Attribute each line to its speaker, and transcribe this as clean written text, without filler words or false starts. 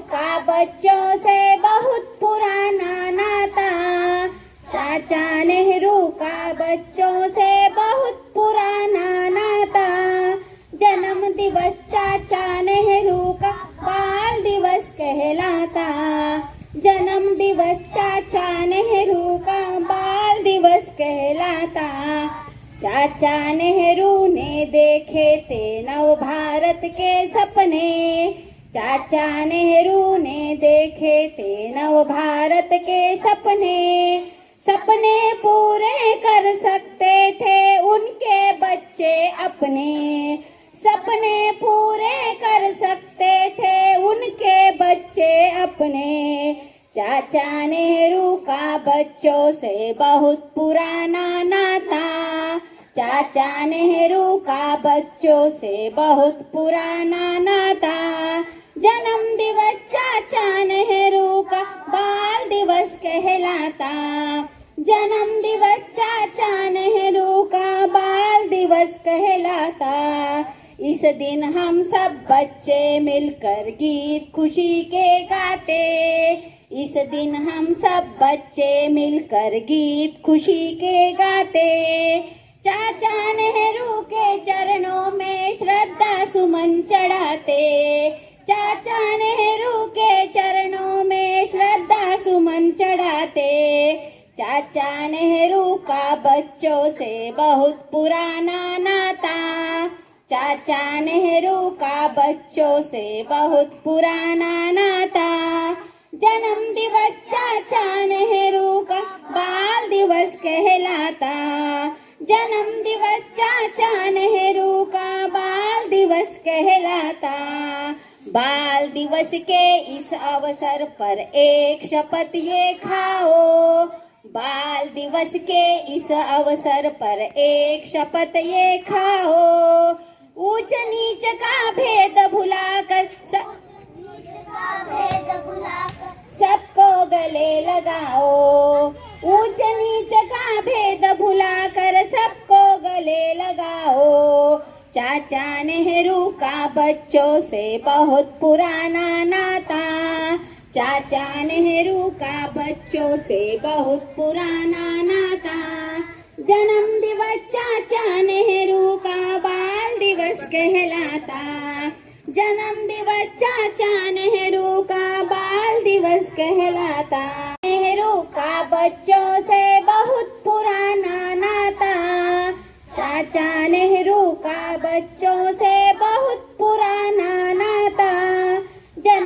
Speaker 1: का बच्चों से बहुत पुराना नाता। चाचा नेहरू का बच्चों से बहुत पुराना नाता। जन्म दिवस चाचा नेहरू का बाल दिवस कहलाता। जन्म दिवस चाचा नेहरू का बाल दिवस कहलाता। चाचा नेहरू ने देखे थे नव भारत के सपने। चाचा नेहरू ने देखे थे नव भारत के सपने। सपने पूरे कर सकते थे उनके बच्चे अपने। सपने पूरे कर सकते थे उनके बच्चे अपने। चाचा नेहरू का बच्चों से बहुत पुराना नाता। चाचा नेहरू का बच्चों से बहुत पुराना नाता। जन्म दिवस चाचा नेहरू का बाल दिवस कहलाता। जन्म दिवस चाचा नेहरू का बाल दिवस कहलाता। इस दिन हम सब बच्चे मिलकर गीत खुशी के गाते। इस दिन हम सब बच्चे मिलकर गीत खुशी के गाते। चाचा नेहरू के चरणों में श्रद्धा सुमन चढ़ाते। चाचा नेहरू के चरणों में श्रद्धा सुमन चढ़ाते। चाचा नेहरू का बच्चों से बहुत पुराना नाता। चाचा नेहरू का बच्चों से बहुत पुराना नाता। जन्म दिवस चाचा नेहरू का बाल दिवस कहलाता। जन्म दिवस चाचा नेहरू का बाल दिवस कहलाता। बाल दिवस के इस अवसर पर एक शपथ ये खाओ। बाल दिवस के इस अवसर पर एक शपथ ये खाओ। ऊंच नीच का भेद भुलाकर सबको गले लगाओ। ऊंच नीच का भेद भुलाकर सबको गले लगाओ। चाचा नेहरू का बच्चों से बहुत पुराना नाता। चाचा नेहरू का बच्चों से बहुत पुराना नाता। जन्म दिवस चाचा नेहरू का बाल दिवस कहलाता। जन्म दिवस चाचा